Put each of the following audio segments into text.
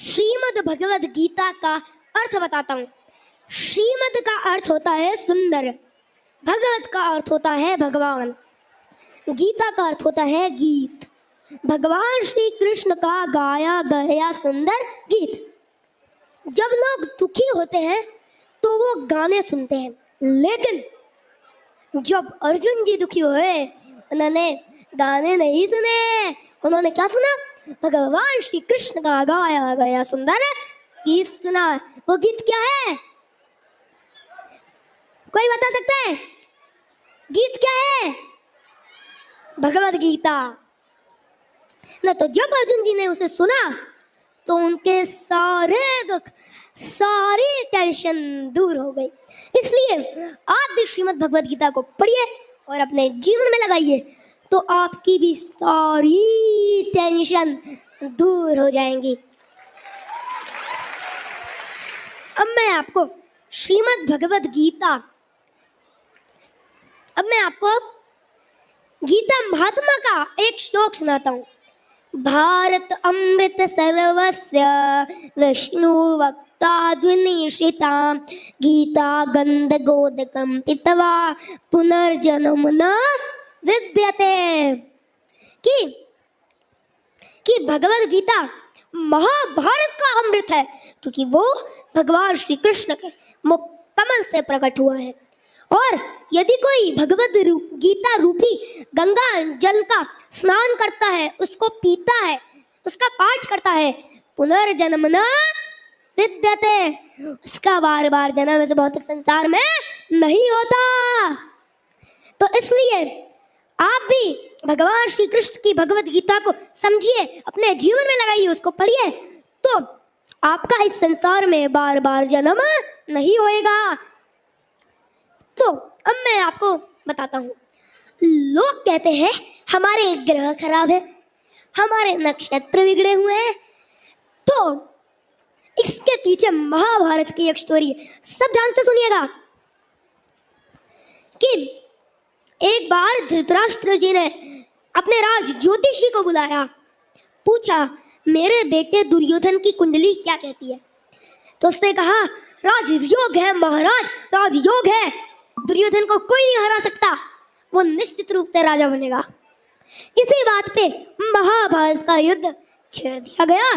श्रीमद् भगवद गीता का अर्थ बताता हूँ। श्रीमद् का अर्थ होता है सुंदर, भगवत का अर्थ होता है भगवान, गीता का अर्थ होता है गीत, भगवान श्री कृष्ण का गाया गया सुंदर गीत। जब लोग दुखी होते हैं तो वो गाने सुनते हैं, लेकिन जब अर्जुन जी दुखी हुए उन्होंने गाने नहीं सुने, उन्होंने क्या सुना? भगवान श्री कृष्ण का गाया गया सुंदर गीत सुना। वो गीत क्या है? कोई बता सकता है? गीत क्या है? भगवद गीता ना। तो जब अर्जुन जी ने उसे सुना तो उनके सारे दुख, सारी टेंशन दूर हो गई। इसलिए आप भी श्रीमद् भगवद गीता को पढ़िए और अपने जीवन में लगाइए, तो आपकी भी सारी टेंशन दूर हो जाएंगी। अब मैं आपको श्रीमद् भगवद गीता, अब मैं आपको गीता महात्मा का एक श्लोक सुनाता हूँ। भारत अमृत सर्वस्य विष्णु वक्ता द्विनिश्रिता गीता गंध गोदकम पितवा पुनर्जन्म न विद्यते। कि भगवद गीता महाभारत का अमृत है, क्योंकि वो भगवान श्री कृष्ण के मुख कमल से प्रकट हुआ है। और यदि कोई भगवद गीता रूपी गंगा जल का स्नान करता है, उसको पीता है, उसका पाठ करता है, पुनर्जन्म न विद्यते, उसका बार बार जन्म इस भौतिक संसार में नहीं होता। तो इसलिए आप भी भगवान श्री कृष्ण की भगवद गीता को समझिए, अपने जीवन में लगाइए, उसको पढ़िए, तो आपका इस संसार में बार बार जन्म नहीं होएगा। तो अब मैं आपको बताता हूँ। लोग कहते हैं हमारे ग्रह खराब है, हमारे नक्षत्र बिगड़े हुए हैं। तो इसके पीछे महाभारत की एक स्टोरी है, सब ध्यान से सुनिएगा। कि एक बार धृतराष्ट्र जी ने अपने राज ज्योतिषी को बुलाया, पूछा मेरे बेटे दुर्योधन की कुंडली क्या कहती है? तो उसने कहा राजयोग है महाराज, राजयोग है, दुर्योधन को कोई नहीं हरा सकता, वो निश्चित रूप से राजा बनेगा। इसी बात पे महाभारत का युद्ध छेड़ दिया गया।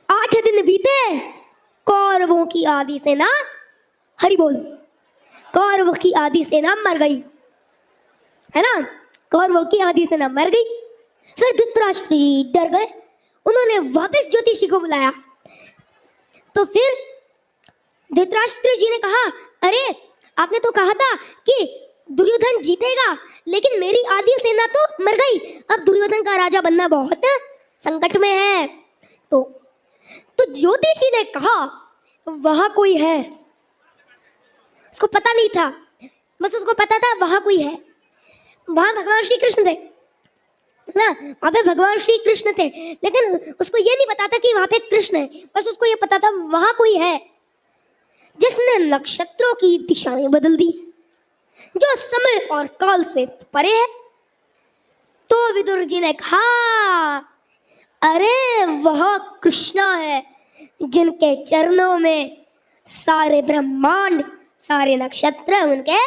8 दिन बीते, कौरवों की आधी सेना, हरि बोल, कौरवों की आधी सेना मर गई, है ना? कौरवों की आधी सेना मर गई। फिर धृतराष्ट्र जी डर गए, उन्होंने वापस ज्योतिषी को बुलाया। तो फिर धृतराष्ट्र जी ने कहा अरे आपने तो कहा था कि दुर्योधन जीतेगा, लेकिन मेरी आधी सेना तो मर गई, अब दुर्योधन का राजा बनना बहुत संकट में है। तो ज्योतिषी ने कहा वहां कोई है, उसको पता नहीं था, बस उसको पता था वहां कोई है, वहां भगवान श्री कृष्ण थे ना, वहां पे भगवान श्री कृष्ण थे, लेकिन उसको ये नहीं पता था कि वहां पे कृष्ण है, बस उसको ये पता था वहां कोई है जिसने नक्षत्रों की दिशाएं बदल दी, जो समय और काल से परे है। तो विदुर जी ने कहा अरे वह कृष्णा है जिनके चरणों में सारे ब्रह्मांड, सारे नक्षत्र उनके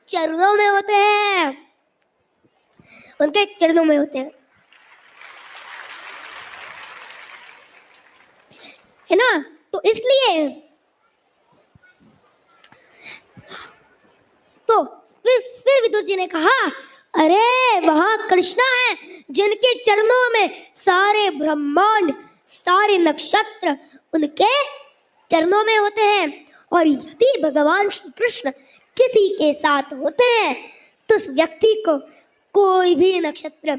चरणों में होते हैं, उनके चरणों में होते हैं, है ना? तो इसलिए तो फिर विदुर जी ने कहा अरे वहां कृष्णा है जिनके चरणों में सारे ब्रह्मांड, सारे नक्षत्र उनके चरणों में होते हैं। और यदि भगवान श्री कृष्ण किसी के साथ होते हैं तो उस व्यक्ति को कोई भी नक्षत्र,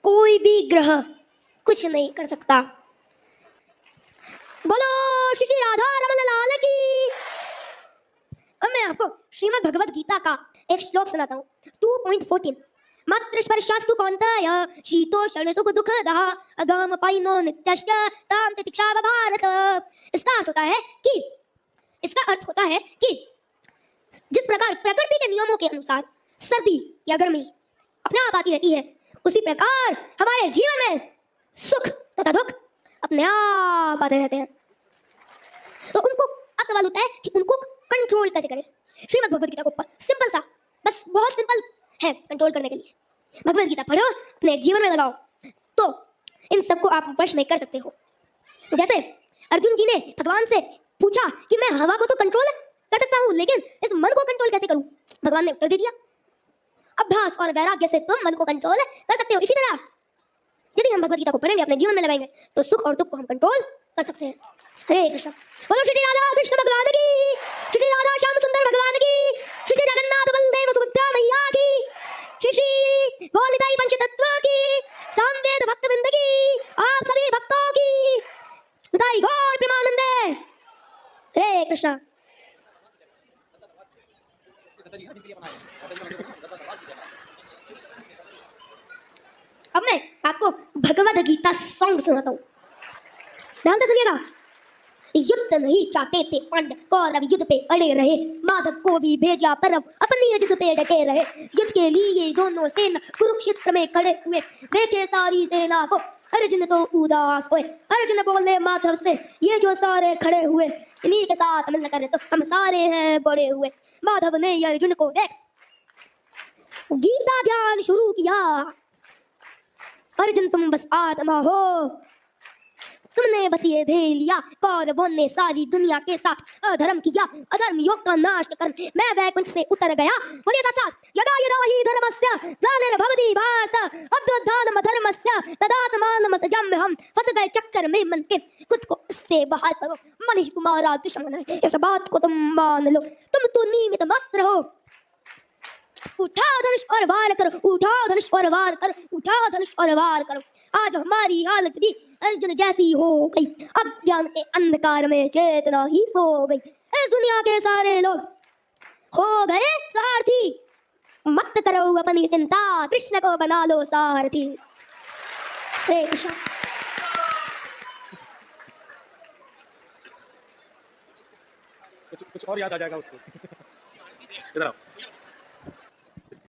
कोई भी ग्रह कुछ नहीं कर सकता। बोलो श्री श्री राधा रमन लाल की। अब मैं आपको श्रीमद् भगवद गीता का एक श्लोक सुनाता हूँ। 2.14 मात्र स्पर्शास्तु कौन्तेय शीतोष्ण सुख दुःखदः अगामपायिनो नित्यश्च तां तितिक्षा भारत। इसका अर्थ होता है कि जिस प्रकार प्रकृति के नियमों के अनुसार सर्दी या गर्मी अपने आप आती रहती है, उसी प्रकार हमारे जीवन में सुख तथा दुख अपने आप आते रहते हैं। तो उनको अब सवाल होता है कि उनको कंट्रोल कैसे करें। श्रीमद् भगवद गीता के ऊपर सिंपल सा, बस बहुत सिंपल है कंट्रोल करने के लिए। भगवद गीता पढ़ो, अपने जीवन में लगाओ, तो इन सबको आप वश में कर सकते हो। जैसे अर्जुन जी ने भगवान से पूछा कि मैं हवा को तो कंट्रोल कर सकता हूँ, लेकिन इस मन को कंट्रोल कैसे करूँ। भगवान ने उत्तर दे दिया, अभ्यास और वैराग्य से तुम मन को कंट्रोल कर सकते हो। इसी तरह यदि हम भगवद गीता को पढ़ेंगे, अपने जीवन में लगाएंगे, तो सुख और दुख को हम कंट्रोल कर सकते हैं। हरे कृष्ण। बोलो श्री राधा कृष्ण भगवान की, श्री राधा श्याम सुंदर भगवान की, श्री जगन्नाथ बलदेव सुभद्रा मैया की, श्री गौरनिताई पंच तत्व की, सामवेद भक्त वृंद की, आप सभी भक्तों की निताई गौर प्रेमानंदे। हरे कृष्ण। अब मैं आपको भगवद गीता सॉन्ग सुनाता हूँ, ध्यान से सुनिएगा। युद्ध नहीं चाहते थे पांडव, कौरव युद्ध पे अड़े रहे, माधव को भी भेजा परव, अपनी युद्ध पे डटे रहे। युद्ध के लिए दोनों सेना कुरुक्षेत्र में खड़े हुए, देखे सारी सेना को अर्जुन तो उदास हुए। अर्जुन बोले माधव से, ये जो सारे खड़े हुए, इन्हीं के साथ मिलकर तो हम सारे हैं बड़े हुए। माधव ने अर्जुन को देख गीता ध्यान शुरू किया, अर्जुन तुम बस आत्मा हो, तुमने बस ये दे लिया, कौरवों ने सारी दुनिया के साथ अधर्म किया, अधर्म योग का नाश कर मैं वैकुंठ से उतर गया। बोलिए साक्षात यदा यदा हि धर्मस्य ग्लानिर्भवति भारत अभ्युत्थानम् अधर्मस्य तदात्मानमसृजाम्य हम। फंस गए चक्कर में मन के, खुद को इससे बाहर करो, मन ही तुम्हारा दुश्मन है, इस बात को तुम मान लो। तुम तो निमित्त मात्र हो, उठाओ धनुष और वार करो, उठाओ धनुष और वार करो, उठाओ धनुष और वार करो। आज हमारी हालत भी अर्जुन जैसी हो गई, अज्ञान के अंधकार में चेतना ही सो गई। इस दुनिया के सारे लोग हो गए स्वार्थी, मत करो अपनी चिंता, कृष्ण को बना लो सारथी। हरे कृष्ण। कुछ और याद आ जाएगा उसको। इधर आओ।